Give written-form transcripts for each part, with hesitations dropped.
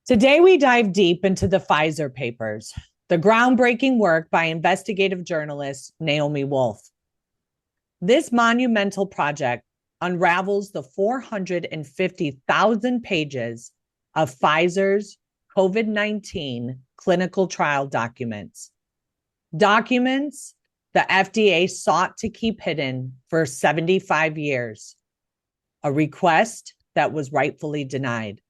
Today, we dive deep into the Pfizer Papers, the groundbreaking work by investigative journalist Naomi Wolf. This monumental project unravels the 450,000 pages of Pfizer's COVID-19 clinical trial documents. Documents the FDA sought to keep hidden for 75 years, a request that was rightfully denied.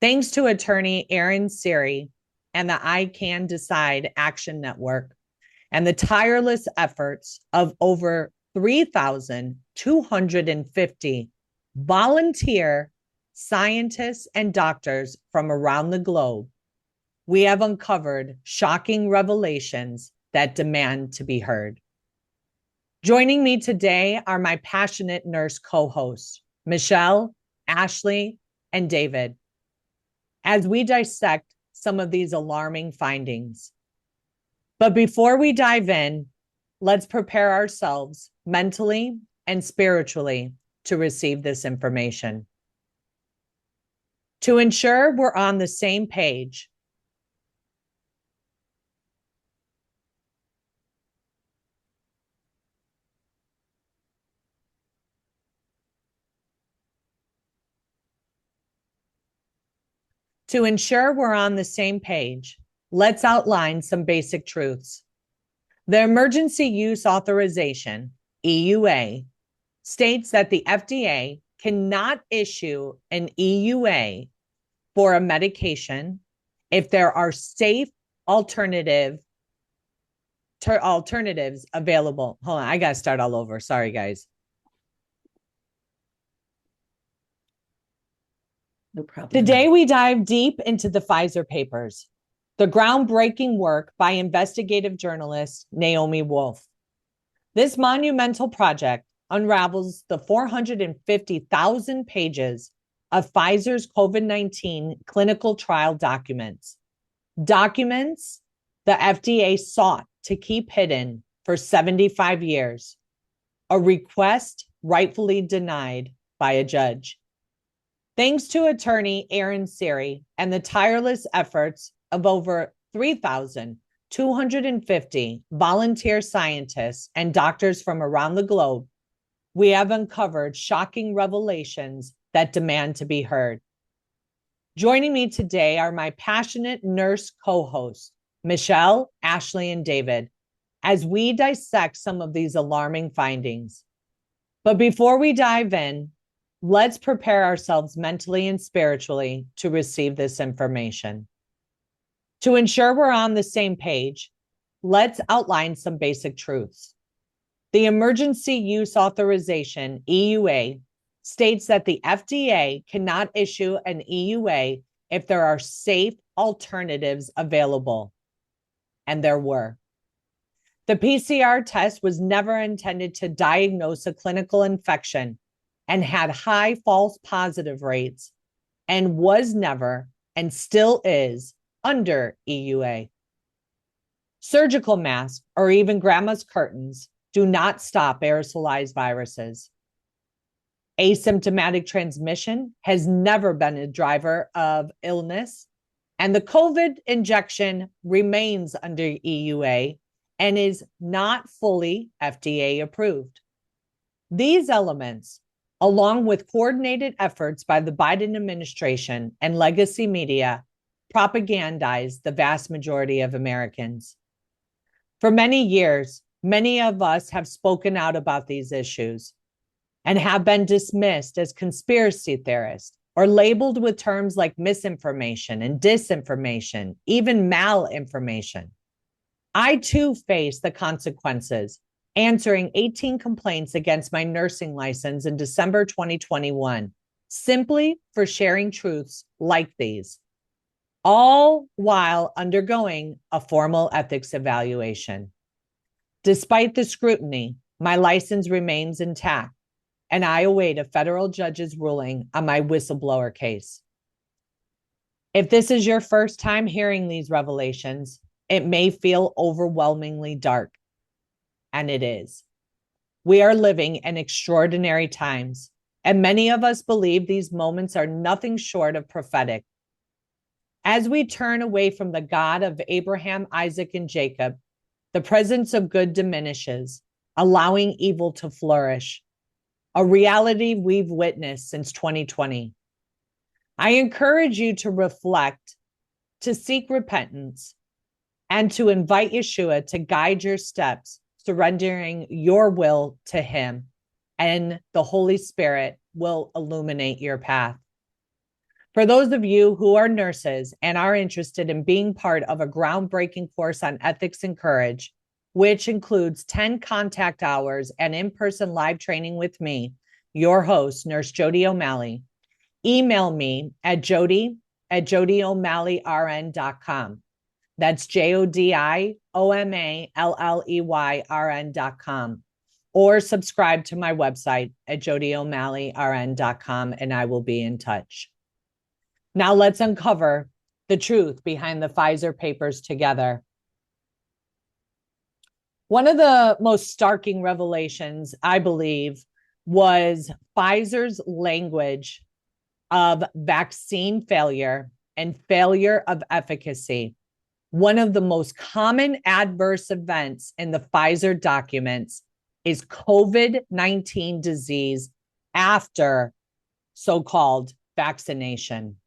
Thanks to attorney Aaron Siri and the I Can Decide Action Network and the tireless efforts of over 3,250 volunteer scientists and doctors from around the globe, we have uncovered shocking revelations that demand to be heard. Joining me today are my passionate nurse co-hosts, Michele, Ashley, and David, as we dissect some of these alarming findings. But before we dive in, let's prepare ourselves mentally and spiritually to receive this information. To ensure we're on the same page, let's outline some basic truths. The Emergency Use Authorization, EUA, states that the FDA cannot issue an EUA for a medication if there are safe alternatives available. Hold on, I got to start all over. Sorry, guys. No problem. Today, we dive deep into the Pfizer Papers, the groundbreaking work by investigative journalist Naomi Wolf. This monumental project unravels the 450,000 pages of Pfizer's COVID-19 clinical trial documents. Documents the FDA sought to keep hidden for 75 years, a request rightfully denied by a judge. Thanks to attorney Aaron Siri and the tireless efforts of over 3,250 volunteer scientists and doctors from around the globe, we have uncovered shocking revelations that demand to be heard. Joining me today are my passionate nurse co-hosts, Michele, Ashley, and David, as we dissect some of these alarming findings. But before we dive in, let's prepare ourselves mentally and spiritually to receive this information. To ensure we're on the same page, let's outline some basic truths. The Emergency Use Authorization, EUA, states that the FDA cannot issue an EUA if there are safe alternatives available. And there were. The PCR test was never intended to diagnose a clinical infection and had high false positive rates, and was never and still is under EUA. Surgical masks or even grandma's curtains do not stop aerosolized viruses. Asymptomatic transmission has never been a driver of illness, and the COVID injection remains under EUA and is not fully FDA approved. These elements, along with coordinated efforts by the Biden administration and legacy media, propagandize the vast majority of Americans. For many years, many of us have spoken out about these issues and have been dismissed as conspiracy theorists or labeled with terms like misinformation and disinformation, even malinformation. I too face the consequences, answering 18 complaints against my nursing license in December 2021, simply for sharing truths like these, all while undergoing a formal ethics evaluation. Despite the scrutiny, my license remains intact, and I await a federal judge's ruling on my whistleblower case. If this is your first time hearing these revelations, it may feel overwhelmingly dark. And it is. We are living in extraordinary times, and many of us believe these moments are nothing short of prophetic. As we turn away from the God of Abraham, Isaac, and Jacob, the presence of good diminishes, allowing evil to flourish, a reality we've witnessed since 2020. I encourage you to reflect, to seek repentance, and to invite Yeshua to guide your steps, surrendering your will to Him, and the Holy Spirit will illuminate your path. For those of you who are nurses and are interested in being part of a groundbreaking course on ethics and courage, which includes 10 contact hours and in-person live training with me, your host, Nurse Jody O'Malley, email me at jody@jodyomalleyrn.com. That's jodiomalleyrn.com. Or subscribe to my website at jodyomalleyrn.com, and I will be in touch. Now let's uncover the truth behind the Pfizer papers together. One of the most starking revelations, I believe, was Pfizer's language of vaccine failure and failure of efficacy. One of the most common adverse events in the Pfizer documents is COVID-19 disease after so-called vaccination.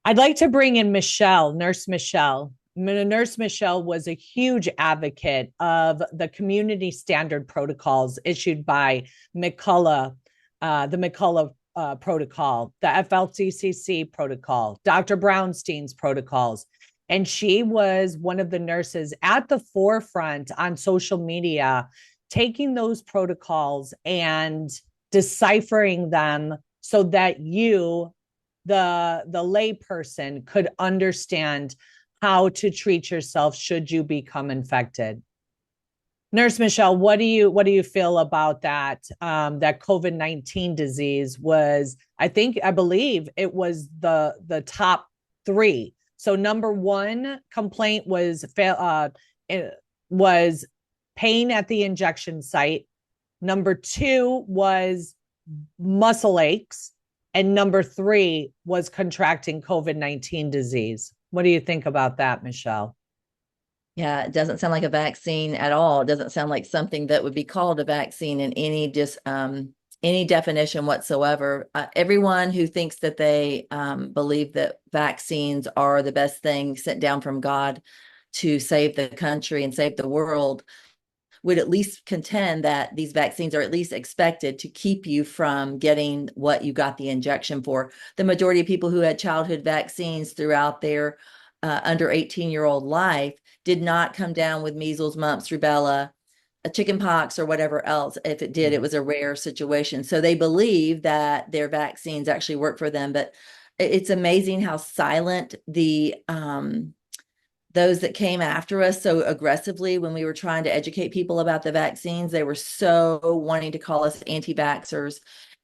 I'd like to bring in Michele, Nurse Michele. Nurse Michele was a huge advocate of the community standard protocols issued by Michele, the Michele protocol, the FLCCC protocol, Dr. Brownstein's protocols. And she was one of the nurses at the forefront on social media, taking those protocols and deciphering them so that you, the lay person, could understand how to treat yourself should you become infected. Nurse Michele, what do you feel about that? That COVID-19 disease was, I believe it was the top three. So number one complaint was pain at the injection site. Number two was muscle aches. And number three was contracting COVID-19 disease. What do you think about that, Michele? Yeah, it doesn't sound like a vaccine at all. It doesn't sound like something that would be called a vaccine in any definition whatsoever. Everyone who thinks that they believe that vaccines are the best thing sent down from God to save the country and save the world would at least contend that these vaccines are at least expected to keep you from getting what you got the injection for. The majority of people who had childhood vaccines throughout their under 18-year-old life did not come down with measles, mumps, rubella, chicken pox, or whatever else. If it did, it was a rare situation. So they believe that their vaccines actually work for them. But it's amazing how silent those that came after us so aggressively when we were trying to educate people about the vaccines. They were so wanting to call us anti-vaxxers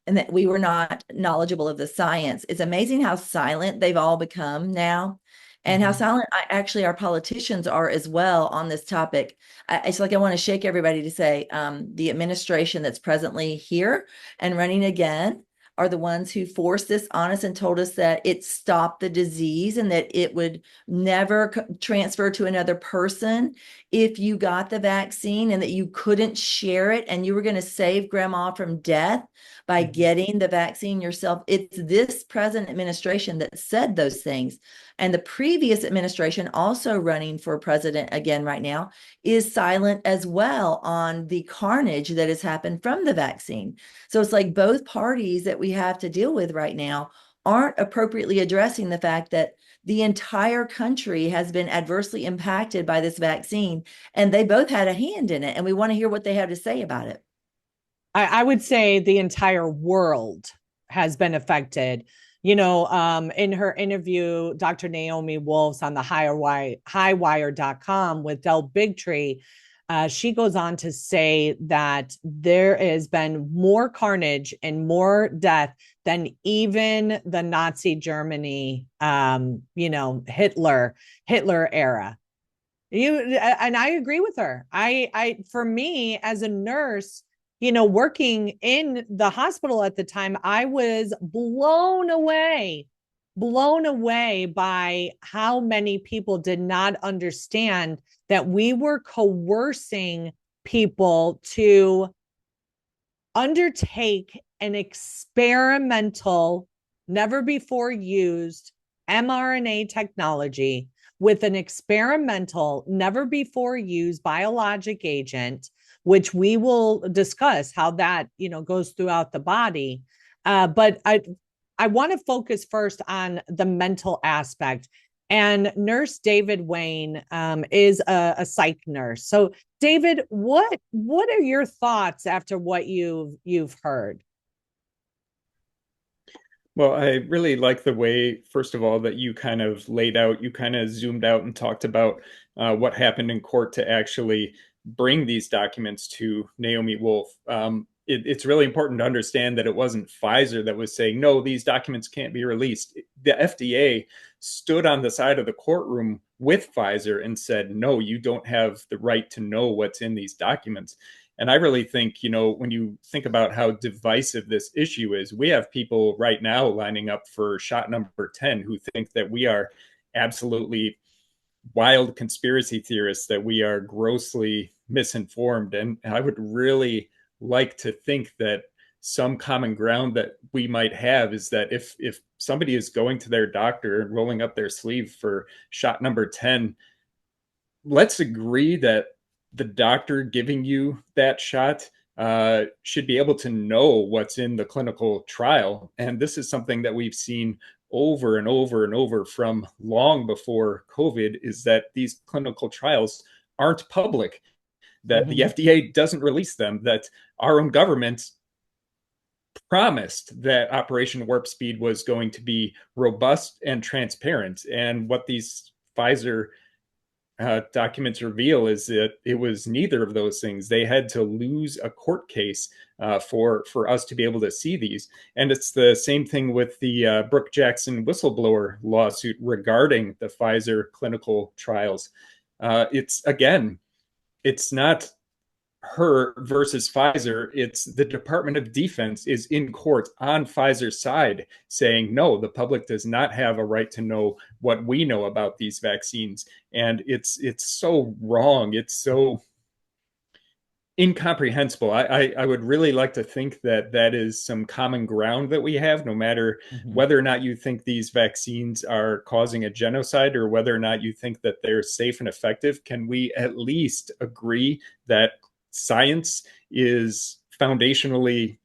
and that we were not knowledgeable of the science. It's amazing how silent they've all become now, and how silent actually our politicians are as well on this topic. It's like I want to shake everybody to say the administration that's presently here and running again are the ones who forced this on us and told us that it stopped the disease and that it would never transfer to another person if you got the vaccine, and that you couldn't share it and you were going to save grandma from death by getting the vaccine yourself. It's this present administration that said those things. And the previous administration, also running for president again right now, is silent as well on the carnage that has happened from the vaccine. So it's like both parties that we have to deal with right now aren't appropriately addressing the fact that the entire country has been adversely impacted by this vaccine, and they both had a hand in it. And we want to hear what they have to say about it. I would say the entire world has been affected. In her interview, Dr. Naomi Wolf on the highwire.com with Del Bigtree, she goes on to say that there has been more carnage and more death than even the Nazi Germany, Hitler era. And I agree with her. For me as a nurse, working in the hospital at the time, I was blown away blown away by how many people did not understand that we were coercing people to undertake an experimental, never before used mRNA technology with an experimental, never before used biologic agent, which we will discuss how that goes throughout the body. But I want to focus first on the mental aspect. And Nurse David Wayne is a psych nurse. So, David, what are your thoughts after what you've heard? Well, I really like the way, first of all, that you kind of laid out, you kind of zoomed out and talked about what happened in court to actually bring these documents to Naomi Wolf. It's really important to understand that it wasn't Pfizer that was saying, no, these documents can't be released. The FDA stood on the side of the courtroom with Pfizer and said, no, you don't have the right to know what's in these documents. And I really think, when you think about how divisive this issue is, we have people right now lining up for shot number 10 who think that we are absolutely wild conspiracy theorists, that we are grossly misinformed. And I would really like to think that some common ground that we might have is that if somebody is going to their doctor and rolling up their sleeve for shot number 10, let's agree that the doctor giving you that shot should be able to know what's in the clinical trial. And this is something that we've seen over and over and over from long before COVID, is that these clinical trials aren't public, that the Mm-hmm. FDA doesn't release them, that our own government promised that Operation Warp Speed was going to be robust and transparent. And what these Pfizer documents reveal is that it was neither of those things. They had to lose a court case for us to be able to see these. And it's the same thing with the Brooke Jackson whistleblower lawsuit regarding the Pfizer clinical trials. It's again, it's not her versus Pfizer. It's the Department of Defense is in court on Pfizer's side saying, no, the public does not have a right to know what we know about these vaccines. And it's so wrong. It's so incomprehensible. I would really like to think that that is some common ground that we have, no matter Mm-hmm. whether or not you think these vaccines are causing a genocide or whether or not you think that they're safe and effective. Can we at least agree that science is foundationally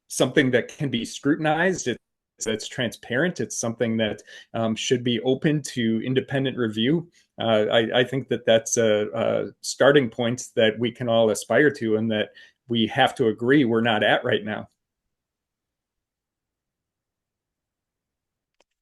something that can be scrutinized? It's transparent. It's something that should be open to independent review. I think that that's a starting point that we can all aspire to, and that we have to agree we're not at right now.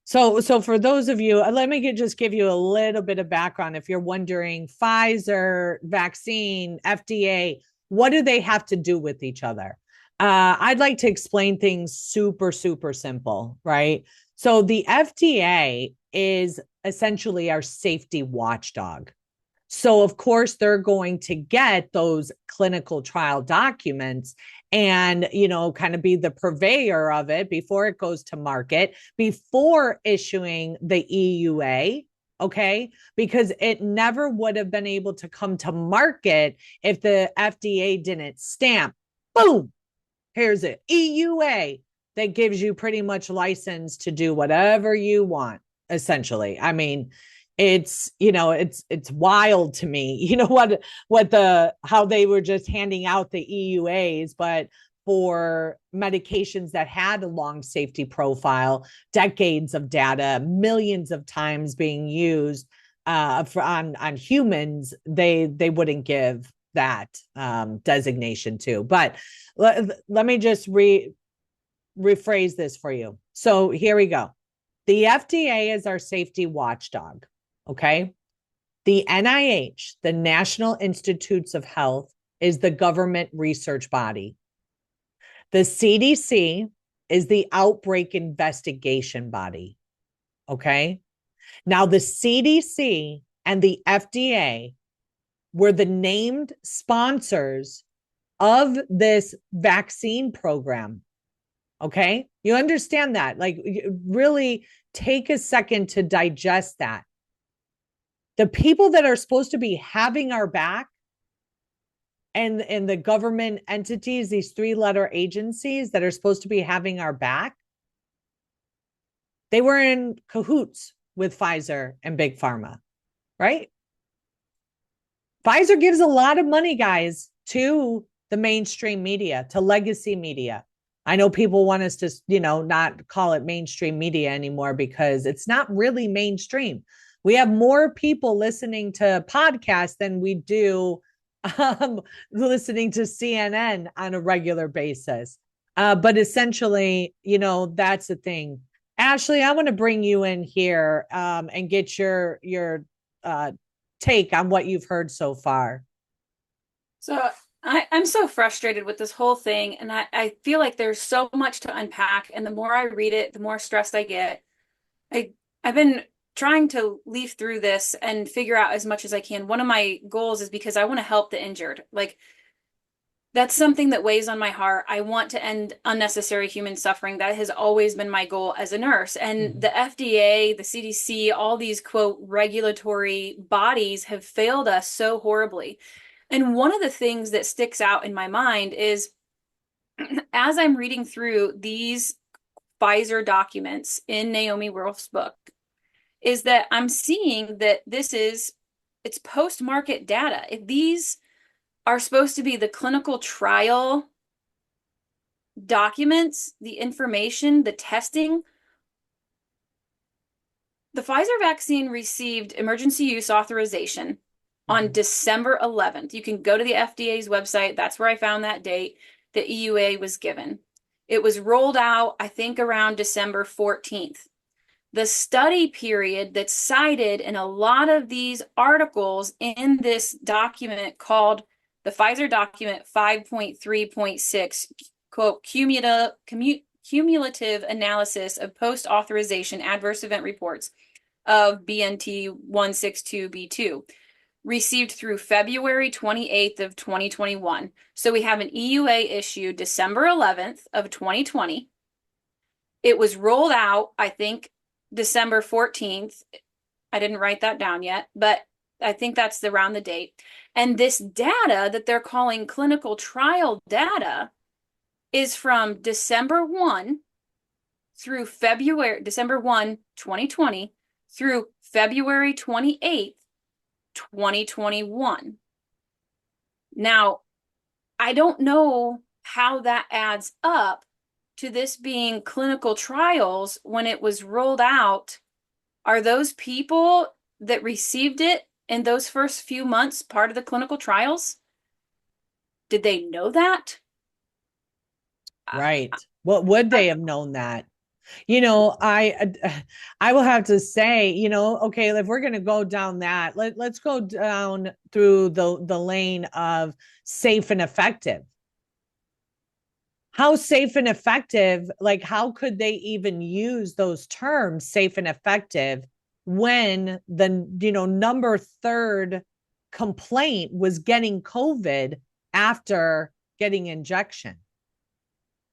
So for those of you, let me just give you a little bit of background. If you're wondering, Pfizer vaccine, FDA, what do they have to do with each other? I'd like to explain things super, super simple, right? So the FDA is essentially our safety watchdog. So, of course, they're going to get those clinical trial documents and, kind of be the purveyor of it before it goes to market, before issuing the EUA. Okay. Because it never would have been able to come to market if the FDA didn't stamp, boom, here's it, EUA, that gives you pretty much license to do whatever you want, essentially. I mean, it's wild to me, how they were just handing out the EUAs, but for medications that had a long safety profile, decades of data, millions of times being used on humans, they wouldn't give that designation to. But let me just rephrase this for you. So here we go. The FDA is our safety watchdog. Okay. The NIH, the National Institutes of Health, is the government research body. The CDC is the outbreak investigation body. Okay. Now, the CDC and the FDA were the named sponsors of this vaccine program. Okay. You understand that? Like, really take a second to digest that. The people that are supposed to be having our back and the government entities, these 3-letter agencies that are supposed to be having our back, they were in cahoots with Pfizer and Big Pharma, right? Pfizer gives a lot of money, guys, to the mainstream media, to legacy media. I know people want us to, not call it mainstream media anymore because it's not really mainstream. We have more people listening to podcasts than we do listening to CNN on a regular basis. But essentially, that's the thing. Ashley, I want to bring you in here and get your take on what you've heard so far. So I'm so frustrated with this whole thing, and I feel like there's so much to unpack, and the more I read it, the more stressed I get. I I've been trying to leaf through this and figure out as much as I can. One of my goals is because I want to help the injured. Like that's something that weighs on my heart. I want to end unnecessary human suffering. That has always been my goal as a nurse. And the FDA, the CDC, all these quote regulatory bodies have failed us so horribly. And one of the things that sticks out in my mind is as I'm reading through these Pfizer documents in Naomi Wolf's book, is that I'm seeing that it's post-market data. If these are supposed to be the clinical trial documents, the information, the testing, the Pfizer vaccine received emergency use authorization on December 11th. You can go to the FDA's website. That's where I found that date. The EUA was given. It was rolled out, I think, around December 14th. The study period that's cited in a lot of these articles in this document called the Pfizer document 5.3.6, quote, cumulative analysis of post-authorization adverse event reports of BNT 162b2, received through February 28th of 2021. So we have an EUA issued December 11th of 2020. It was rolled out, I think, December 14th. I didn't write that down yet, but I think that's around the date. And this data that they're calling clinical trial data is from December 1 through December 1, 2020 through February 28th, 2021. Now, I don't know how that adds up to this being clinical trials when it was rolled out. Are those people that received it in those first few months part of the clinical trials? Did they know that? Right. What would they have known that? I will have to say, okay, if we're going to go down that, let's go down through the lane of safe and effective. How safe and effective, like how could they even use those terms, safe and effective, when the number third complaint was getting COVID after getting injection?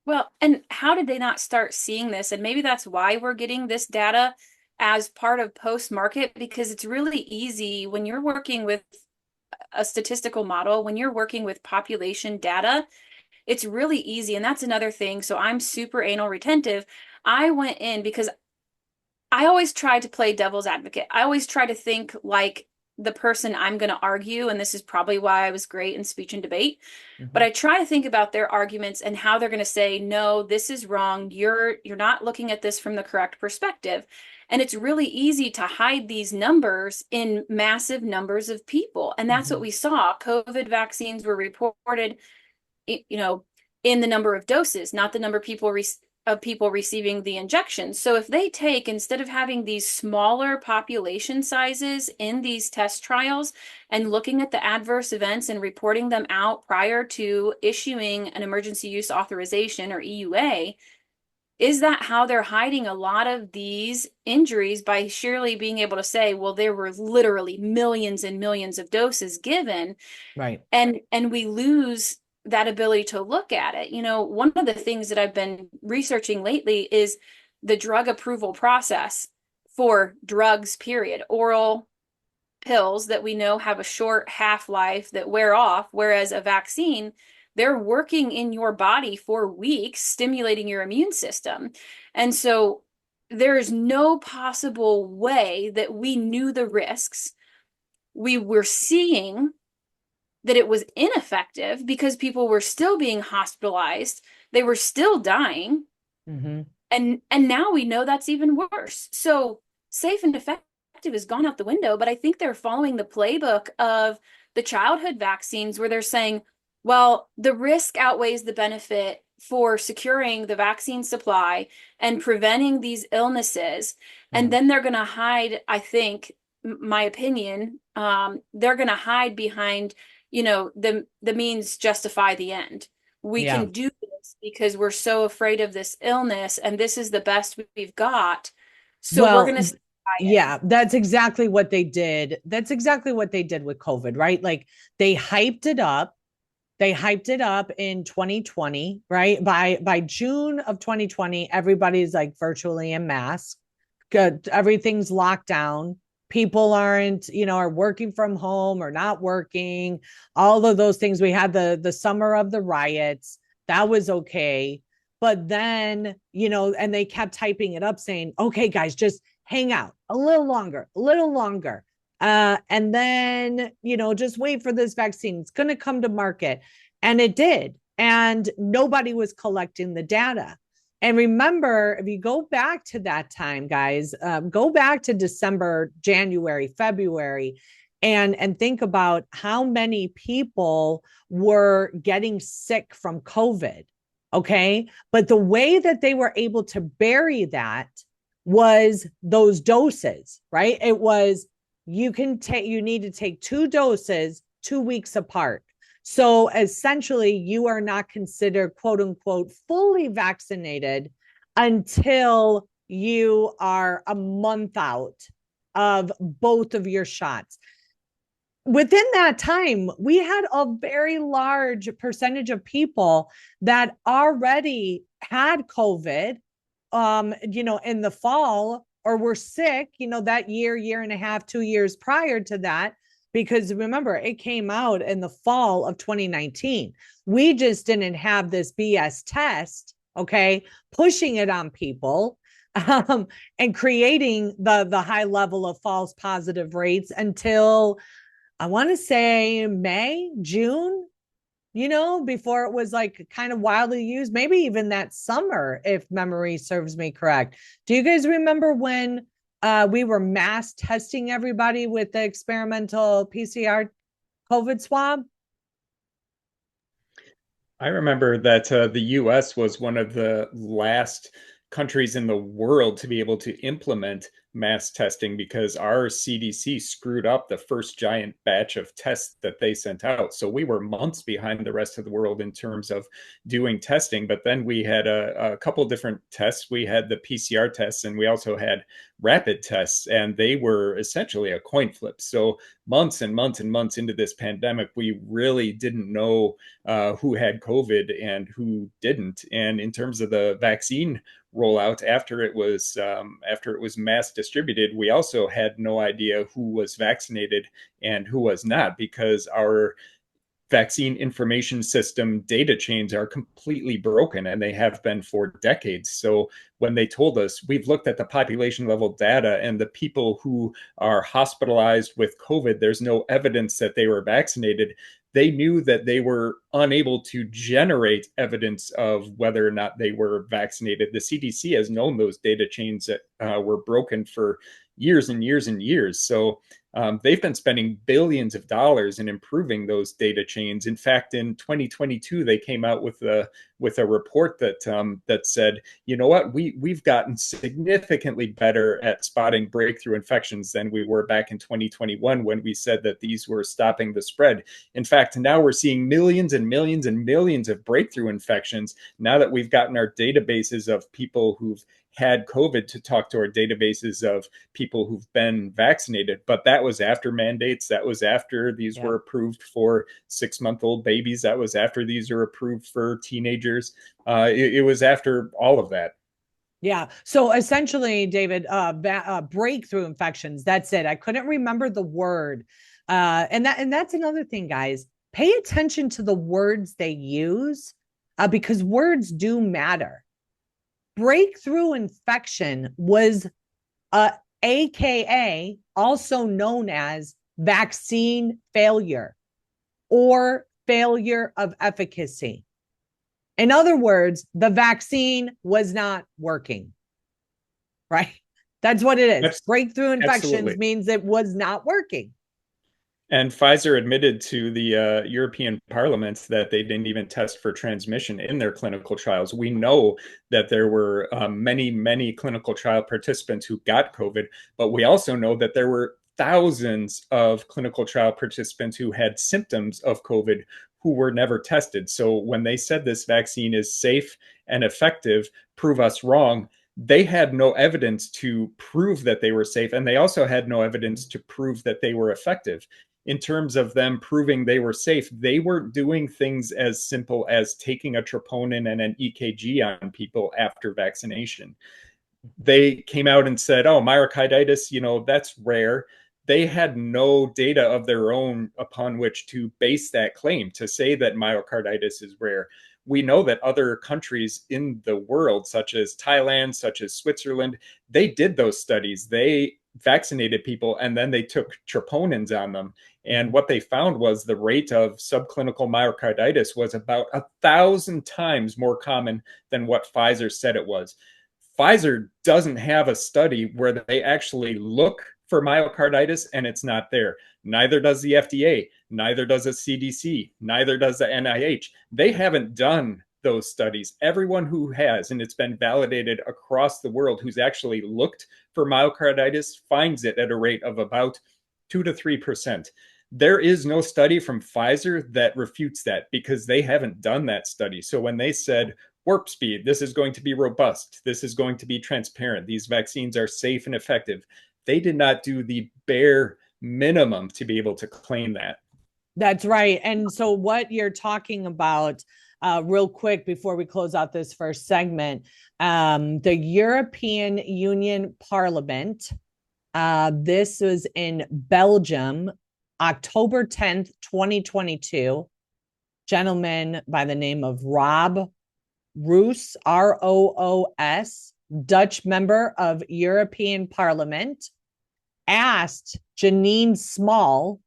Well, and how did they not start seeing this? And maybe that's why we're getting this data as part of post-market, because it's really easy when you're working with a statistical model, when you're working with population data, it's really easy. And that's another thing. So I'm super anal retentive. I went in because I always try to play devil's advocate. I always try to think like the person I'm going to argue, and this is probably why I was great in speech and debate. But I try to think about their arguments and how they're going to say, no, this is wrong. You're not looking at this from the correct perspective. And it's really easy to hide these numbers in massive numbers of people. And that's what we saw. COVID vaccines were reported, in the number of doses, not the number of people receiving the injection. So if they take, instead of having these smaller population sizes in these test trials and looking at the adverse events and reporting them out prior to issuing an emergency use authorization or EUA, is that how they're hiding a lot of these injuries by surely being able to say, well, there were literally millions and millions of doses given, Right. and we lose that ability to look at it. One of the things that I've been researching lately is the drug approval process for drugs, period, oral pills that we know have a short half-life that wear off, whereas a vaccine, they're working in your body for weeks, stimulating your immune system. And so there is no possible way that we knew the risks. We were seeing that it was ineffective because people were still being hospitalized. They were still dying. Mm-hmm. And now we know that's even worse. So safe and effective has gone out the window, but I think they're following the playbook of the childhood vaccines where they're saying, well, the risk outweighs the benefit for securing the vaccine supply and preventing these illnesses. And then they're going to hide, I think, my opinion, they're going to hide behind, the means justify the end. We can do this because we're so afraid of this illness, and this is the best we've got. So we're going to. Yeah, that's exactly what they did. That's exactly what they did with COVID, right? Like they hyped it up. They hyped it up in 2020, right? By June of 2020, everybody's like virtually in mask. Good. Everything's locked down. People aren't, are working from home or not working. All of those things. We had the summer of the riots. That was okay. But then, and they kept typing it up saying, okay, guys, just hang out a little longer, a little longer. And then, just wait for this vaccine. It's going to come to market. And it did. And nobody was collecting the data. And remember, if you go back to that time, guys, go back to December, January, February, and think about how many people were getting sick from COVID. Okay. But the way that they were able to bury that was those doses, right? It was, you need to take 2 doses 2 weeks apart. So essentially, you are not considered, quote unquote, fully vaccinated until you are a month out of both of your shots. Within that time, we had a very large percentage of people that already had COVID, in the fall, or were sick, that year and a half, 2 years prior to that. Because remember, it came out in the fall of 2019. We just didn't have this BS test, okay, pushing it on people, and creating the high level of false positive rates until I want to say May, June, before it was like kind of widely used, maybe even that summer, if memory serves me correct. Do you guys remember when we were mass testing everybody with the experimental PCR COVID swab? I remember that the US was one of the last countries in the world to be able to implement mass testing because our CDC screwed up the first giant batch of tests that they sent out. So we were months behind the rest of the world in terms of doing testing. But then we had a couple different tests. We had the PCR tests and we also had rapid tests, and they were essentially a coin flip. So months and months and months into this pandemic, we really didn't know who had COVID and who didn't. And in terms of the vaccine rollout, after it was mass distributed, we also had no idea who was vaccinated and who was not, because our vaccine information system data chains are completely broken, and they have been for decades. So when they told us, we've looked at the population level data and the people who are hospitalized with COVID, there's no evidence that they were vaccinated, they knew that they were unable to generate evidence of whether or not they were vaccinated. The CDC has known those data chains that were broken for years and years and years. So they've been spending billions of dollars in improving those data chains. In fact, in 2022, they came out with a report that said, you know what, we've gotten significantly better at spotting breakthrough infections than we were back in 2021 when we said that these were stopping the spread. In fact, now we're seeing millions and millions and millions of breakthrough infections now that we've gotten our databases of people who've had COVID to talk to our databases of people who've been vaccinated. But that that was after mandates. That was after these were approved for 6-month-old babies. That was after these were approved for teenagers. It was after all of that. Yeah. So essentially, David, breakthrough infections. That's it. I couldn't remember the word. And that's another thing, guys. Pay attention to the words they use, because words do matter. Breakthrough infection was AKA, also known as vaccine failure or failure of efficacy. In other words, the vaccine was not working, right? That's what it is. Breakthrough infections means it was not working. And Pfizer admitted to the European Parliament that they didn't even test for transmission in their clinical trials. We know that there were many, many clinical trial participants who got COVID, but we also know that there were thousands of clinical trial participants who had symptoms of COVID who were never tested. So when they said this vaccine is safe and effective, prove us wrong, they had no evidence to prove that they were safe. And they also had no evidence to prove that they were effective. In terms of them proving they were safe, they weren't doing things as simple as taking a troponin and an EKG on people after vaccination. They came out and said, oh, myocarditis, that's rare. They had no data of their own upon which to base that claim, to say that myocarditis is rare. We know that other countries in the world, such as Thailand, such as Switzerland, they did those studies. They vaccinated people and then they took troponins on them. And what they found was the rate of subclinical myocarditis was about 1,000 times more common than what Pfizer said it was. Pfizer doesn't have a study where they actually look for myocarditis and it's not there. Neither does the FDA, neither does the CDC, neither does the NIH. They haven't done those studies. Everyone who has, and it's been validated across the world, who's actually looked for myocarditis finds it at a rate of about 2 to 3%. There is no study from Pfizer that refutes that because they haven't done that study. So when they said, warp speed, this is going to be robust, this is going to be transparent, these vaccines are safe and effective, they did not do the bare minimum to be able to claim that. That's right. And so what you're talking about, real quick before we close out this first segment, the European Union Parliament, this was in Belgium, October 10th, 2022, gentleman by the name of Rob Roos, R-O-O-S, Dutch member of European Parliament, asked Janine Small,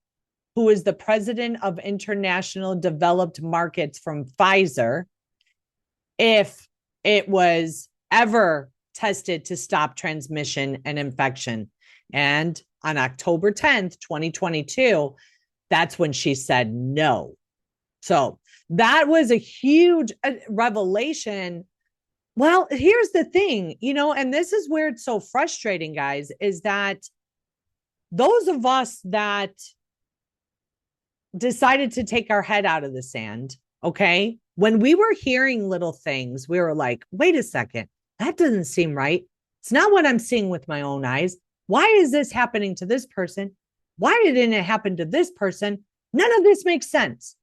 who is the president of International Developed Markets from Pfizer, if it was ever tested to stop transmission and infection. And on October 10th, 2022, that's when she said no. So that was a huge revelation. Well, here's the thing, and this is where it's so frustrating, guys, is that those of us that decided to take our head out of the sand, okay, when we were hearing little things, we were like, wait a second, that doesn't seem right. It's not what I'm seeing with my own eyes. Why is this happening to this person? Why didn't it happen to this person? None of this makes sense.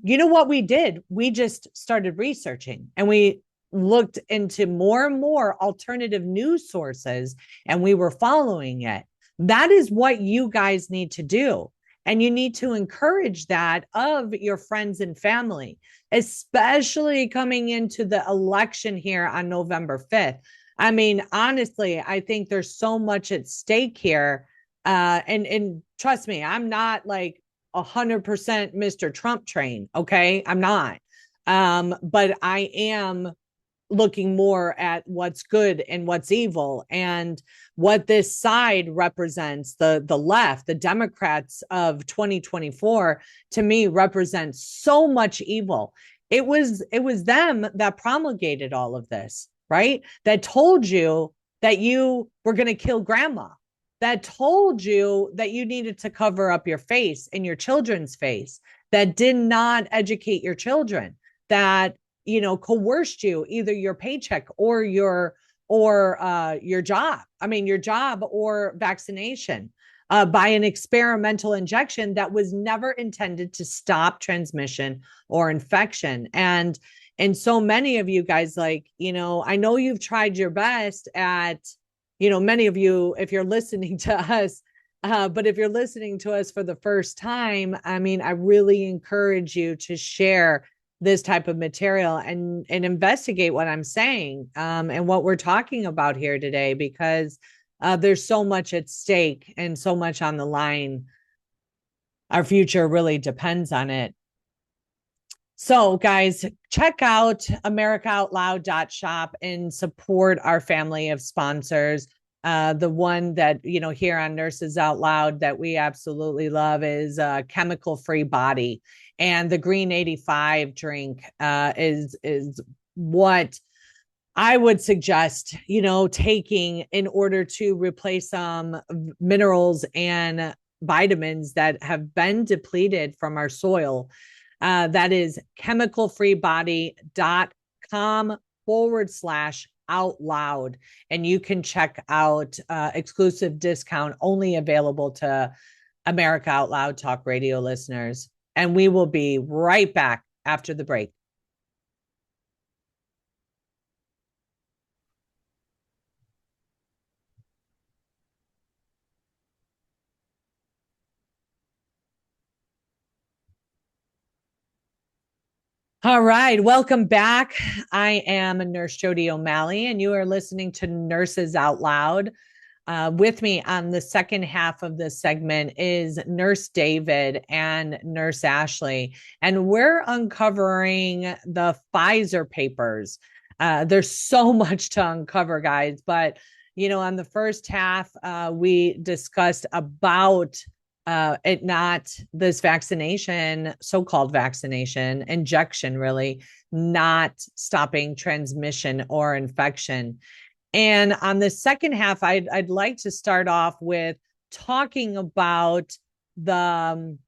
You know what we did? We just started researching and we looked into more and more alternative news sources and we were following it. That is what you guys need to do. And you need to encourage that of your friends and family, especially coming into the election here on November 5th. I mean, honestly, I think there's so much at stake here. And trust me, I'm not like 100% Mr. Trump train. Okay. I'm not. But I am looking more at what's good and what's evil and what this side represents. The left, the Democrats of 2024, to me represents so much evil. It was them that promulgated all of this, right? That told you that you were going to kill grandma, that told you that you needed to cover up your face and your children's face, that did not educate your children, that coerced you, either your paycheck or your job. I mean, your job or vaccination. by an experimental injection that was never intended to stop transmission or infection. And so many of you guys, like, I know you've tried your best at, many of you, if you're listening to us, but if you're listening to us for the first time, I mean, I really encourage you to share this type of material and investigate what I'm saying, and what we're talking about here today, because there's so much at stake and so much on the line. Our future really depends on it. So, guys, check out americaoutloud.shop and support our family of sponsors. The one that, here on Nurses Out Loud that we absolutely love is Chemical Free Body. And the Green 85 drink is what I would suggest, taking in order to replace some minerals and vitamins that have been depleted from our soil. That is chemicalfreebody.com/out loud. And you can check out exclusive discount only available to America Out Loud Talk Radio listeners. And we will be right back after the break. All right, welcome back. I am Nurse Jody O'Malley, and you are listening to Nurses Out Loud. With me on the second half of this segment is Nurse David and Nurse Ashley, and we're uncovering the Pfizer papers. There's so much to uncover, guys, but on the first half, we discussed about it not this vaccination, so-called vaccination, injection, really not stopping transmission or infection. And on the second half, I'd like to start off with talking about the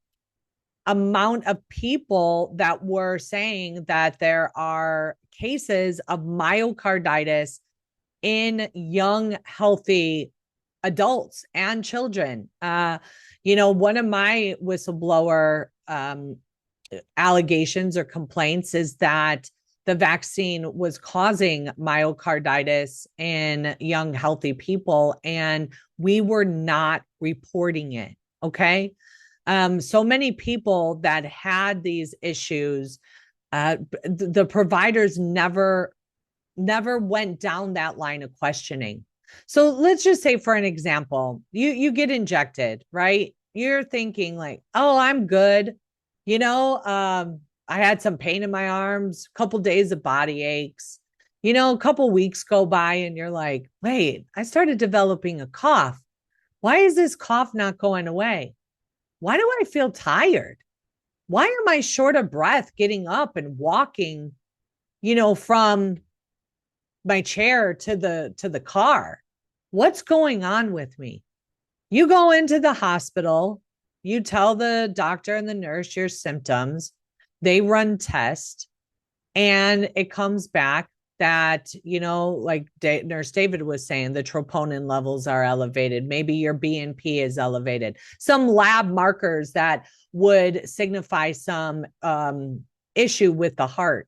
amount of people that were saying that there are cases of myocarditis in young, healthy adults and children. One of my whistleblower allegations or complaints is that the vaccine was causing myocarditis in young, healthy people, and we were not reporting it. Okay. So many people that had these issues, the providers never went down that line of questioning. So let's just say, for an example, you get injected, right? You're thinking like, oh, I'm good. I had some pain in my arms, a couple days of body aches, a couple weeks go by and you're like, wait, I started developing a cough. Why is this cough not going away? Why do I feel tired? Why am I short of breath getting up and walking, from my chair to the car? What's going on with me? You go into the hospital, you tell the doctor and the nurse your symptoms, they run tests, and it comes back that, like Nurse David was saying, the troponin levels are elevated. Maybe your BNP is elevated. Some lab markers that would signify some issue with the heart.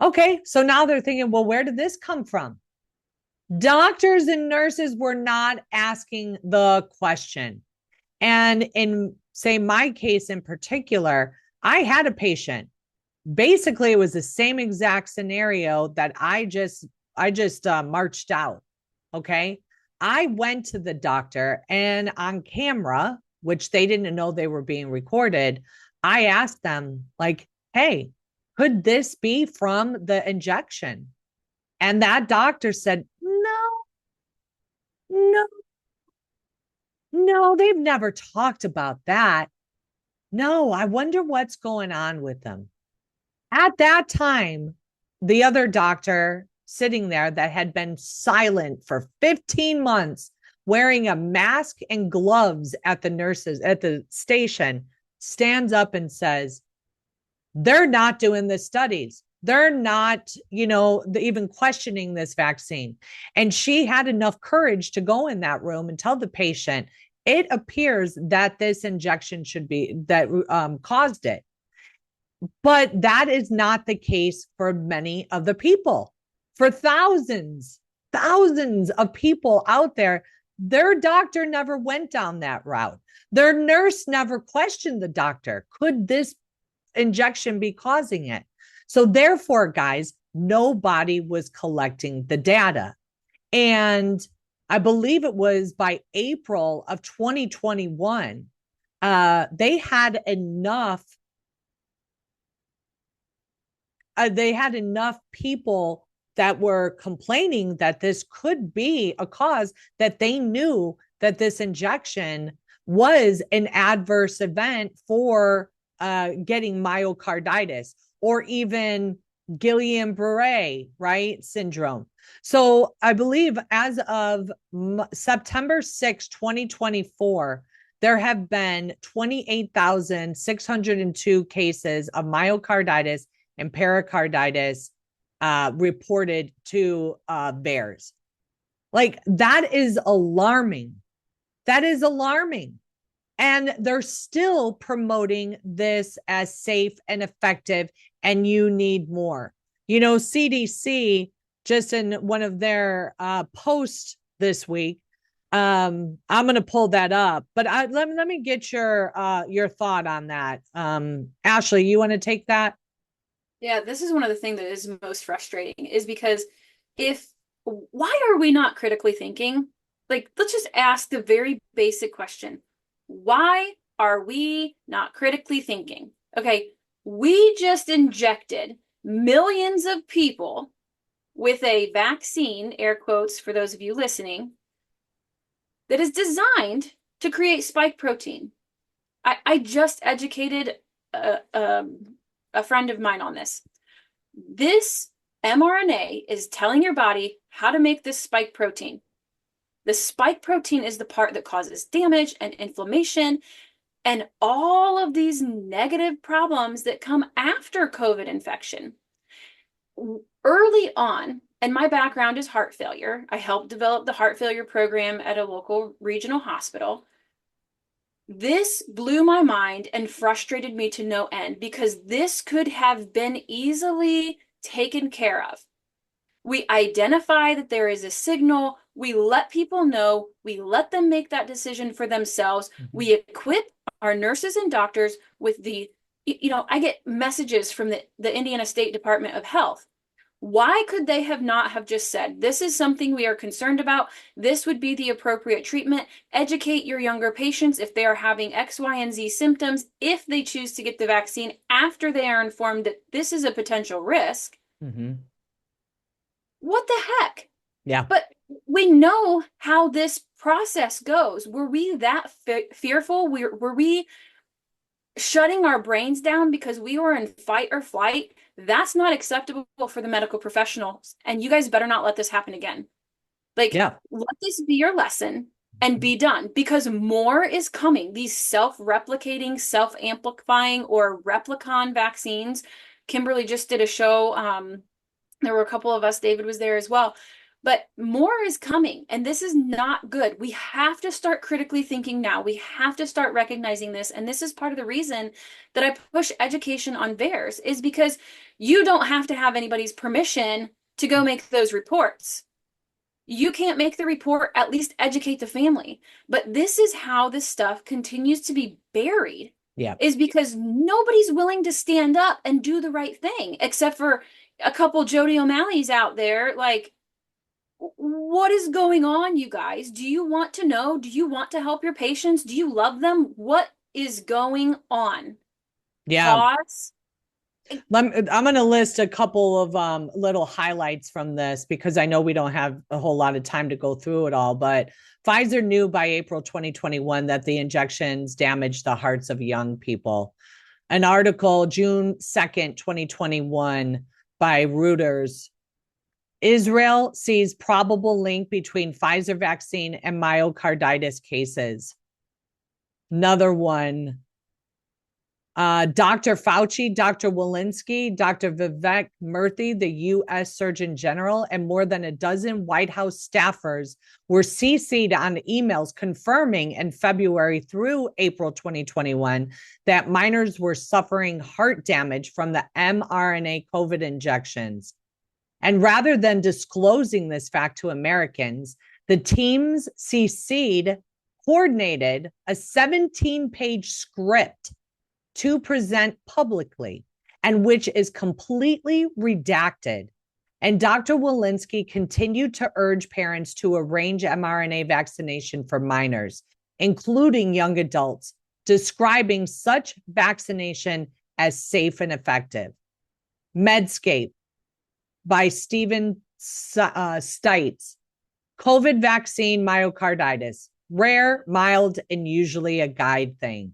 Okay, so now they're thinking, well, where did this come from? Doctors and nurses were not asking the question. And in, say, my case in particular, I had a patient. Basically, it was the same exact scenario that I just marched out. Okay. I went to the doctor, and on camera, which they didn't know they were being recorded, I asked them, like, hey, could this be from the injection? And that doctor said, no, they've never talked about that. No, I wonder what's going on with them. At that time, the other doctor sitting there that had been silent for 15 months, wearing a mask and gloves at the station, stands up and says, they're not doing the studies. They're not, even questioning this vaccine. And she had enough courage to go in that room and tell the patient, It appears that this injection should be that caused it. But that is not the case for many of the people. For thousands of people out there, their doctor never went down that route. Their nurse never questioned the doctor. Could this injection be causing it? So therefore, guys, nobody was collecting the data. And I believe it was by April of 2021, they had enough people that were complaining that this could be a cause, that they knew that this injection was an adverse event for getting myocarditis or even Guillain-Barré, right, syndrome. So I believe as of September 6, 2024, there have been 28,602 cases of myocarditis and pericarditis reported to bears. Like, that is alarming. That is alarming. And they're still promoting this as safe and effective, and you need more. You know, CDC, just in one of their posts this week, I'm going to pull that up, but let me get your thought on that. Ashley, you want to take that? Yeah, this is one of the things that is most frustrating, is because why are we not critically thinking? Like, let's just ask the very basic question. Why are we not critically thinking? Okay, we just injected millions of people with a vaccine, air quotes for those of you listening, that is designed to create spike protein. I just educated a friend of mine on this. This mRNA is telling your body how to make this spike protein. The spike protein is the part that causes damage and inflammation and all of these negative problems that come after COVID infection. Early on, and my background is heart failure. I helped develop the heart failure program at a local regional hospital. This blew my mind and frustrated me to no end, because this could have been easily taken care of. We identify that there is a signal. We let people know. We let them make that decision for themselves. Mm-hmm. We equip our nurses and doctors with I get messages from the Indiana State Department of Health. Why could they have not have just said, this is something we are concerned about. This would be the appropriate treatment. Educate your younger patients if they are having X, Y, and Z symptoms, if they choose to get the vaccine after they are informed that this is a potential risk. Mm-hmm. What the heck? Yeah. But we know how this process goes. Were we that fearful? Were we shutting our brains down because we were in fight or flight? That's not acceptable for the medical professionals. And you guys better not let this happen again. Like, let this be your lesson and be done, because more is coming. These self-replicating, self-amplifying, or replicon vaccines. Kimberly just did a show. There were a couple of us, David was there as well, but more is coming, and this is not good. We have to start critically thinking now. We have to start recognizing this. And this is part of the reason that I push education on VAERS, is because you don't have to have anybody's permission to go make those reports. You can't make the report, at least educate the family. But this is how this stuff continues to be buried. Yeah. Is because nobody's willing to stand up and do the right thing, except for a couple Jody O'Malley's out there. Like, what is going on, you guys? Do you want to know? Do you want to help your patients? Do you love them? What is going on? Yeah. Pause. I'm going to list a couple of little highlights from this, because I know we don't have a whole lot of time to go through it all, but Pfizer knew by April 2021 that the injections damaged the hearts of young people. An article, June 2nd, 2021, by Reuters: Israel sees probable link between Pfizer vaccine and myocarditis cases. Another one, Dr. Fauci, Dr. Walensky, Dr. Vivek Murthy, the U.S. Surgeon General, and more than a dozen White House staffers were CC'd on emails confirming in February through April 2021 that minors were suffering heart damage from the mRNA COVID injections. And rather than disclosing this fact to Americans, the teams CC'd coordinated a 17-page script to present publicly, and which is completely redacted. And Dr. Walensky continued to urge parents to arrange mRNA vaccination for minors, including young adults, describing such vaccination as safe and effective. Medscape by Stephen Stites. COVID vaccine myocarditis, rare, mild, and usually a guy thing.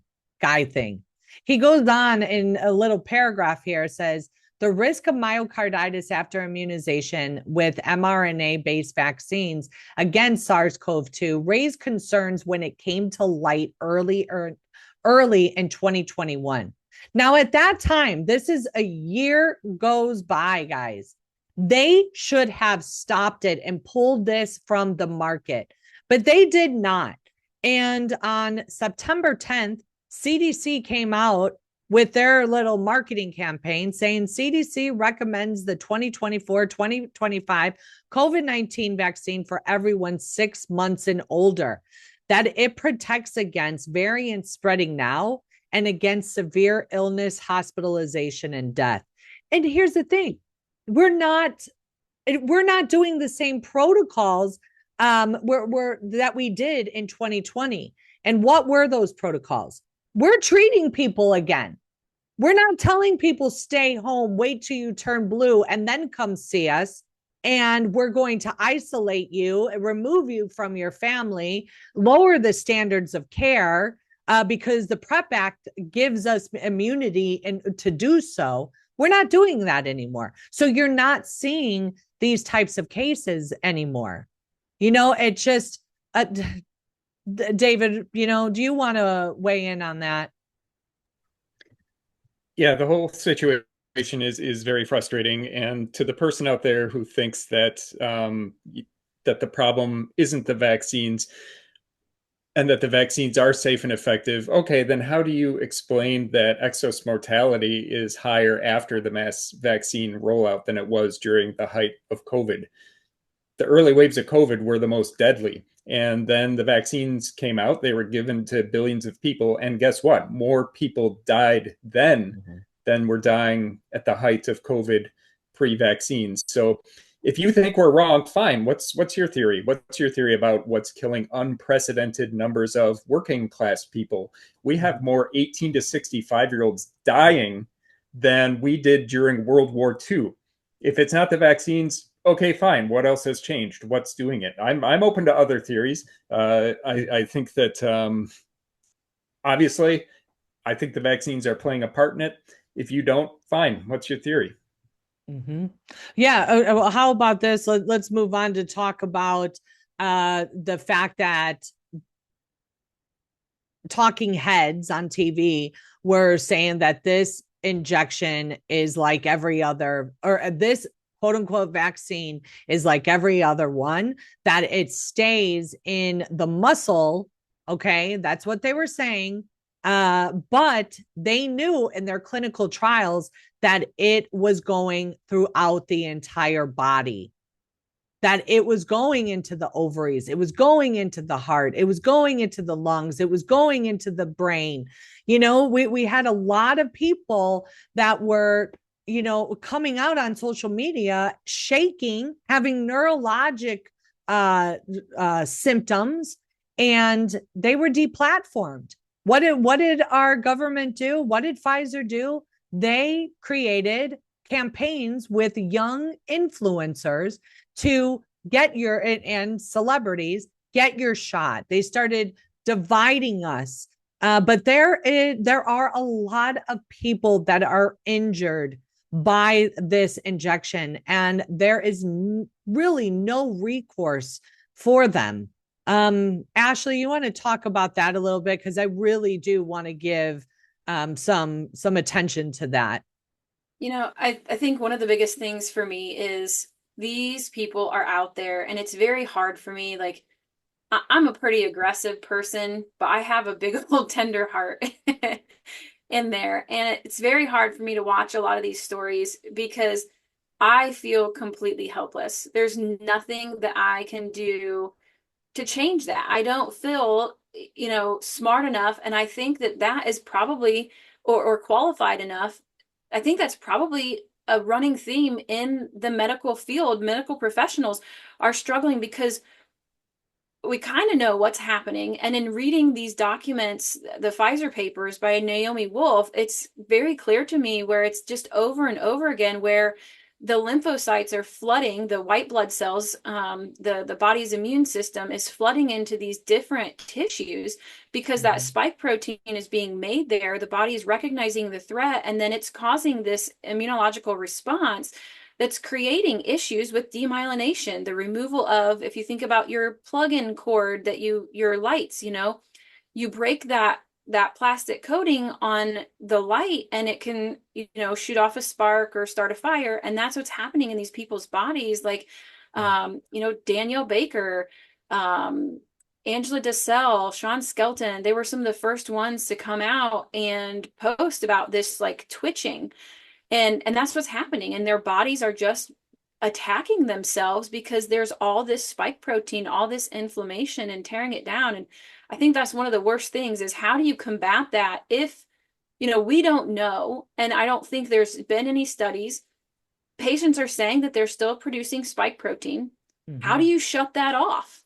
He goes on in a little paragraph here, says, the risk of myocarditis after immunization with mRNA-based vaccines against SARS-CoV-2 raised concerns when it came to light early in 2021. Now, at that time, this is a year goes by, guys. They should have stopped it and pulled this from the market, but they did not. And on September 10th, CDC came out with their little marketing campaign saying CDC recommends the 2024-2025 COVID-19 vaccine for everyone 6 months and older, that it protects against variants spreading now and against severe illness, hospitalization, and death. And here's the thing, we're not doing the same protocols that we did in 2020. And what were those protocols? We're treating people again. We're not telling people stay home, wait till you turn blue, and then come see us. And we're going to isolate you, remove you from your family, lower the standards of care because the PrEP Act gives us immunity to do so. We're not doing that anymore. So you're not seeing these types of cases anymore. It just... David, do you want to weigh in on that? Yeah, the whole situation is very frustrating. And to the person out there who thinks that that the problem isn't the vaccines and that the vaccines are safe and effective, okay, then how do you explain that excess mortality is higher after the mass vaccine rollout than it was during the height of COVID? The early waves of COVID were the most deadly. And then the vaccines came out, they were given to billions of people. And guess what? More people died then than were dying at the height of COVID pre-vaccines. So if you think we're wrong, fine. What's your theory? What's your theory about what's killing unprecedented numbers of working class people? We have more 18 to 65-year-olds dying than we did during World War II. If it's not the vaccines, okay, fine. What else has changed? What's doing it? I'm open to other theories. I think that obviously, I think the vaccines are playing a part in it. If you don't, fine. What's your theory? Mm-hmm. Yeah. Well, how about this? Let's move on to talk about the fact that talking heads on TV were saying that this injection is like every other, or this quote unquote vaccine is like every other one, that it stays in the muscle. Okay. That's what they were saying. But they knew in their clinical trials that it was going throughout the entire body, that it was going into the ovaries, it was going into the heart, it was going into the lungs, it was going into the brain. We had a lot of people that were, coming out on social media, shaking, having neurologic symptoms, and they were deplatformed. What did our government do? What did Pfizer do? They created campaigns with young influencers to get and celebrities, get your shot. They started dividing us. But there are a lot of people that are injured by this injection, and there is really no recourse for them. Ashley, you want to talk about that a little bit? Because I really do want to give some attention to that. I think one of the biggest things for me is these people are out there, and it's very hard for me. Like, I'm a pretty aggressive person, but I have a big old tender heart in there. And it's very hard for me to watch a lot of these stories because I feel completely helpless. There's nothing that I can do to change that. I don't feel, smart enough. And I think that that is probably, or qualified enough. I think that's probably a running theme in the medical field. Medical professionals are struggling because we kind of know what's happening. And in reading these documents, the Pfizer papers by Naomi Wolf, it's very clear to me where it's just over and over again where the lymphocytes are flooding, the white blood cells, the body's immune system is flooding into these different tissues because that spike protein is being made there. The body is recognizing the threat, and then it's causing this immunological response that's creating issues with demyelination, the removal of, if you think about your plug-in cord that your lights, you break that plastic coating on the light and it can, shoot off a spark or start a fire. And that's what's happening in these people's bodies. Like, Daniel Baker, Angela DeSalle, Sean Skelton, they were some of the first ones to come out and post about this like twitching. And that's what's happening. And their bodies are just attacking themselves because there's all this spike protein, all this inflammation and tearing it down. And I think that's one of the worst things is how do you combat that if, we don't know. And I don't think there's been any studies. Patients are saying that they're still producing spike protein. How do you shut that off?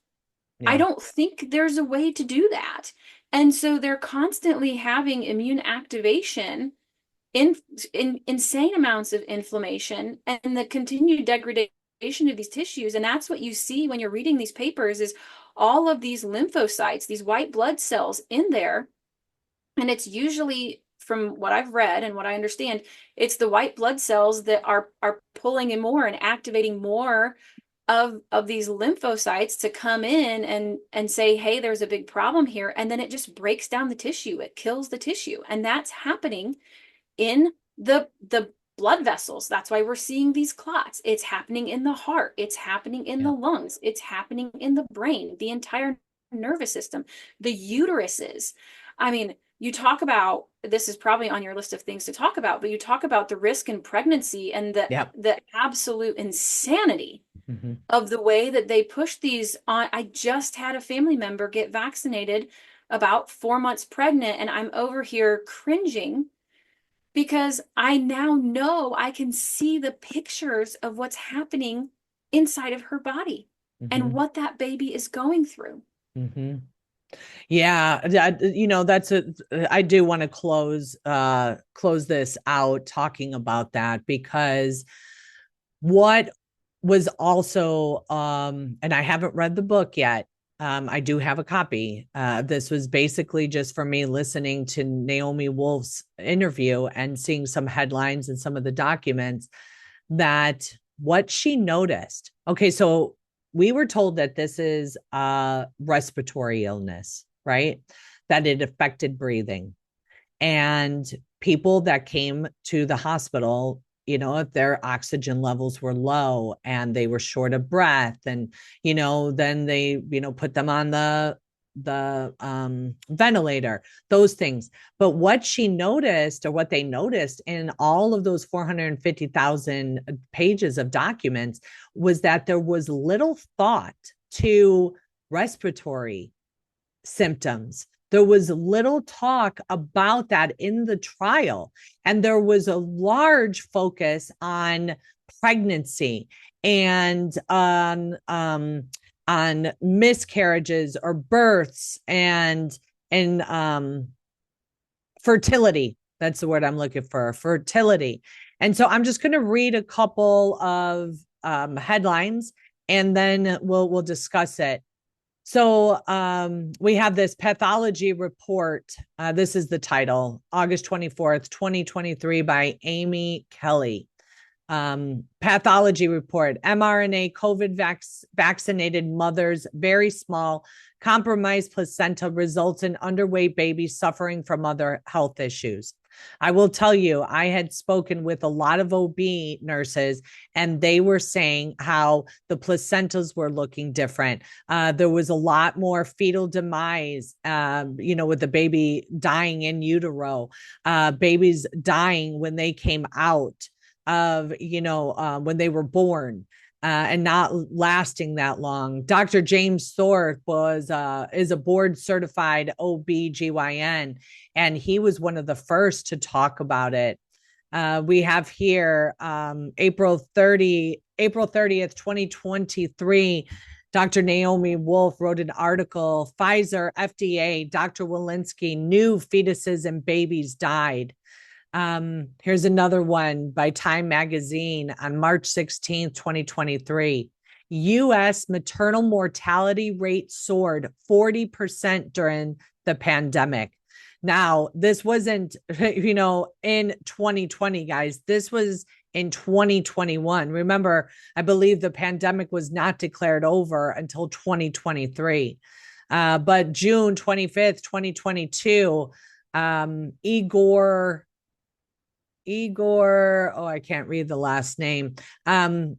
I don't think there's a way to do that. And so they're constantly having immune activation in insane amounts of inflammation and the continued degradation of these tissues. And that's what you see when you're reading these papers is all of these lymphocytes, these white blood cells in there. And it's usually, from what I've read and what I understand, it's the white blood cells that are pulling in more and activating more of these lymphocytes to come in and say, hey, there's a big problem here. And then it just breaks down the tissue. It kills the tissue. And that's happening in the blood vessels. That's why we're seeing these clots. It's happening in the heart. It's happening in the lungs. It's happening in the brain, the entire nervous system, the uteruses. I mean, you talk about, this is probably on your list of things to talk about, but you talk about the risk in pregnancy and the absolute insanity of the way that they push these on. I just had a family member get vaccinated about 4 months pregnant, and I'm over here cringing because I now know I can see the pictures of what's happening inside of her body and what that baby is going through. Yeah, I do want to close this out talking about that because what was also, and I haven't read the book yet. I do have a copy. This was basically just for me listening to Naomi Wolf's interview and seeing some headlines and some of the documents that what she noticed. Okay, so we were told that this is a respiratory illness, right? That it affected breathing. And people that came to the hospital, if their oxygen levels were low and they were short of breath, and, then they, put them on the ventilator, those things. But what she noticed, or what they noticed in all of those 450,000 pages of documents, was that there was little thought to respiratory symptoms. There was little talk about that in the trial. And there was a large focus on pregnancy and on miscarriages or births and fertility. That's the word I'm looking for, fertility. And so I'm just going to read a couple of headlines and then we'll discuss it. So we have this pathology report. This is the title, August 24th, 2023 by Amy Kelly. Pathology report, mRNA COVID vaccinated mothers, very small, compromised placenta results in underweight babies suffering from other health issues. I will tell you, I had spoken with a lot of OB nurses, and they were saying how the placentas were looking different. There was a lot more fetal demise, with the baby dying in utero, babies dying when they came out of, when they were born. And not lasting that long. Dr. James Thorpe is a board certified OB/GYN, and he was one of the first to talk about it. We have here April 30th, 2023. Dr. Naomi Wolf wrote an article, Pfizer, FDA, Dr. Walensky, new fetuses and babies died. Here's another one by Time Magazine on March 16th, 2023. U.S. maternal mortality rate soared 40% during the pandemic. Now, this wasn't, in 2020, guys. This was in 2021. Remember, I believe the pandemic was not declared over until 2023. But June 25th, 2022, Igor, I can't read the last name.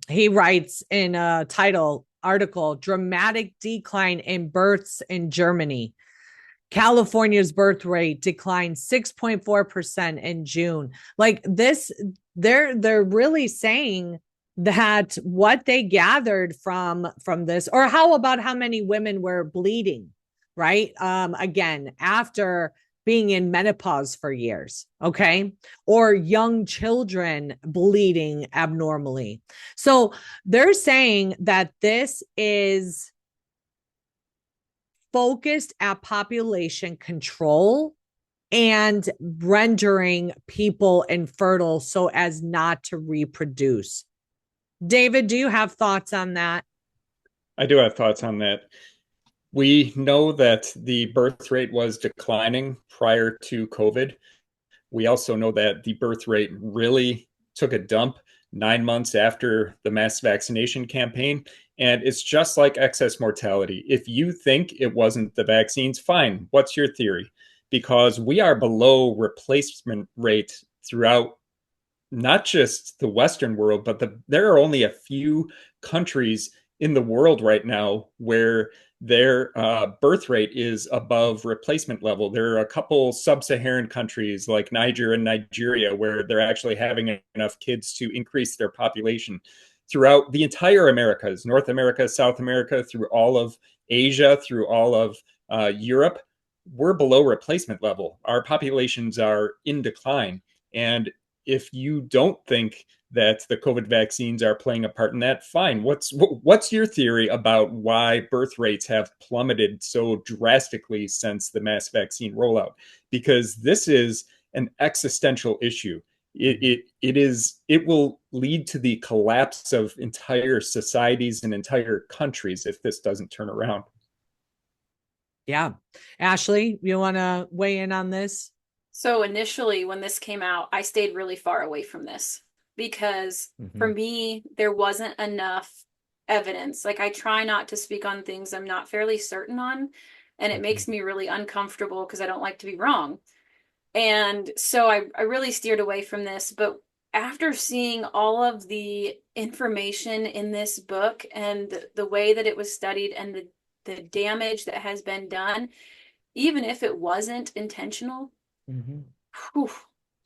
He writes in a title article, dramatic decline in births in Germany. California's birth rate declined 6.4% in June. Like this, they're really saying that what they gathered from this, or how about how many women were bleeding, right? Again, after being in menopause for years, okay? Or young children bleeding abnormally. So they're saying that this is focused at population control and rendering people infertile so as not to reproduce. David, do you have thoughts on that? I do have thoughts on that. We know that the birth rate was declining prior to COVID. We also know that the birth rate really took a dump 9 months after the mass vaccination campaign. And it's just like excess mortality. If you think it wasn't the vaccines, fine. What's your theory? Because we are below replacement rate throughout not just the Western world, but there are only a few countries in the world right now where their birth rate is above replacement level. There are a couple sub-Saharan countries like Niger and Nigeria where they're actually having enough kids to increase their population. Throughout the entire Americas, North America, South America, through all of Asia, through all of Europe, we're below replacement level. Our populations are in decline. And if you don't think that the COVID vaccines are playing a part in that, fine. What's your theory about why birth rates have plummeted so drastically since the mass vaccine rollout? Because this is an existential issue. It will lead to the collapse of entire societies and entire countries if this doesn't turn around. Yeah. Ashley, you want to weigh in on this? So initially, when this came out, I stayed really far away from this because for me, there wasn't enough evidence. Like I try not to speak on things I'm not fairly certain on, and it makes me really uncomfortable because I don't like to be wrong. And so I really steered away from this. But after seeing all of the information in this book and the way that it was studied and the damage that has been done, even if it wasn't intentional, whew,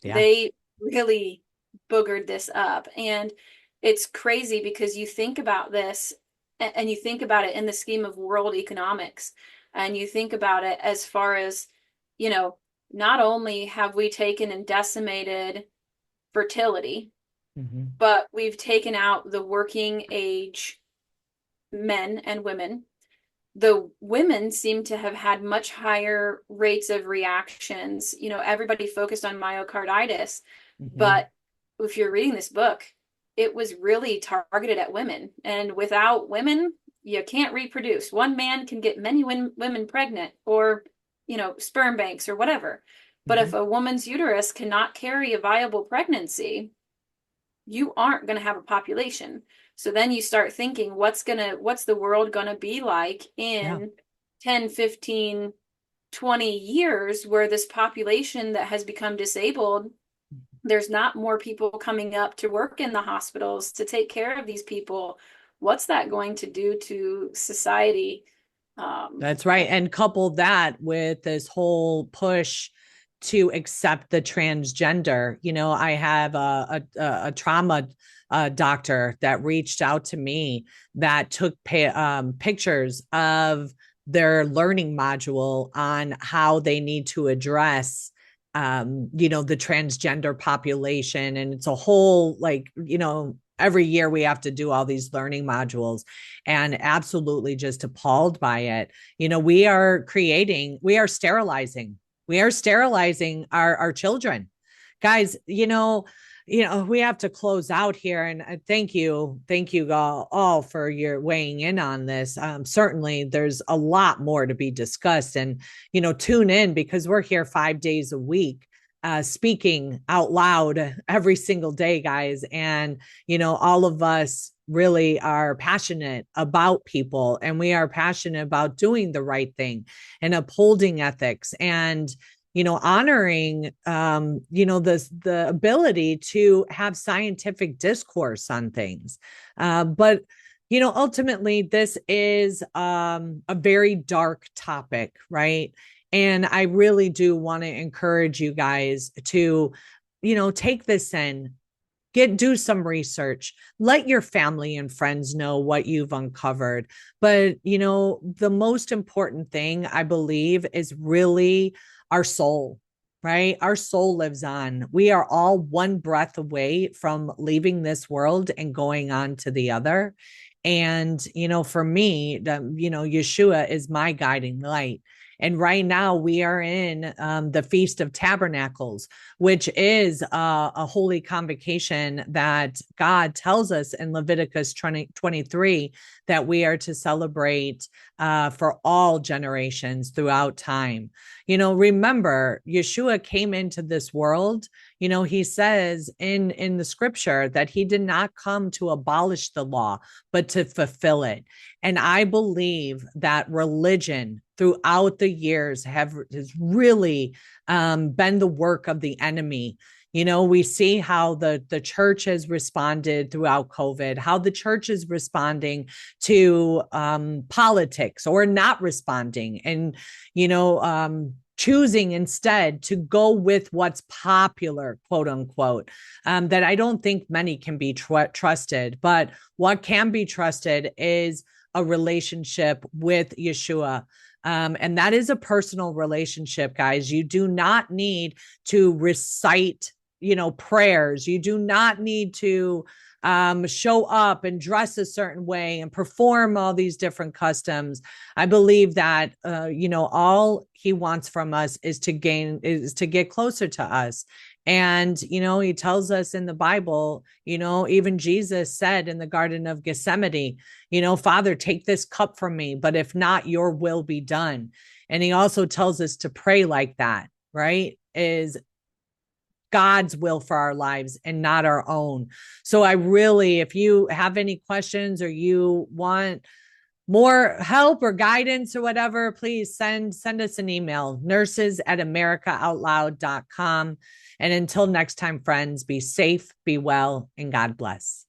they really boogered this up. And it's crazy because you think about this and you think about it in the scheme of world economics, and you think about it as far as, not only have we taken and decimated fertility, but we've taken out the working age men and women. The women seem to have had much higher rates of reactions. Everybody focused on myocarditis, but if you're reading this book, it was really targeted at women. And without women, you can't reproduce. One man can get many women pregnant, or, sperm banks or whatever. But if a woman's uterus cannot carry a viable pregnancy, you aren't going to have a population. So then you start thinking, what's the world going to be like in 10, 15, 20 years, where this population that has become disabled, there's not more people coming up to work in the hospitals to take care of these people. What's that going to do to society? That's right. And couple that with this whole push to accept the transgender. I have a trauma doctor that reached out to me that took pictures of their learning module on how they need to address the transgender population. And it's a whole, every year we have to do all these learning modules, and absolutely just appalled by it. We are sterilizing our children, guys. We have to close out here, and thank you all for your weighing in on this. Certainly there's a lot more to be discussed, and tune in, because we're here 5 days a week, speaking out loud every single day, guys. And all of us really are passionate about people, and we are passionate about doing the right thing and upholding ethics, and honoring the ability to have scientific discourse on things. But ultimately this is a very dark topic, right? And I really do want to encourage you guys to take this in, do some research, let your family and friends know what you've uncovered. But the most important thing, I believe, is really our soul, right? Our soul lives on. We are all one breath away from leaving this world and going on to the other. And for me, Yeshua is my guiding light. And right now we are in the Feast of Tabernacles, which is a holy convocation that God tells us in Leviticus 23 that we are to celebrate for all generations throughout time. Remember, Yeshua came into this world. He says in the scripture that he did not come to abolish the law, but to fulfill it. And I believe that religion throughout the years has really been the work of the enemy. We see how the church has responded throughout COVID, how the church is responding to politics, or not responding, and choosing instead to go with what's popular, quote unquote, that I don't think many can be trusted. But what can be trusted is a relationship with Yeshua. And that is a personal relationship, guys. You do not need to recite, prayers. You do not need to show up and dress a certain way and perform all these different customs. I believe that, all he wants from us is to get closer to us. And, he tells us in the Bible, even Jesus said in the Garden of Gethsemane, Father, take this cup from me, but if not, your will be done. And he also tells us to pray like that, right? Is God's will for our lives and not our own. So if you have any questions, or you want more help or guidance or whatever, please send us an email, nurses@americaoutloud.com. And until next time, friends, be safe, be well, and God bless.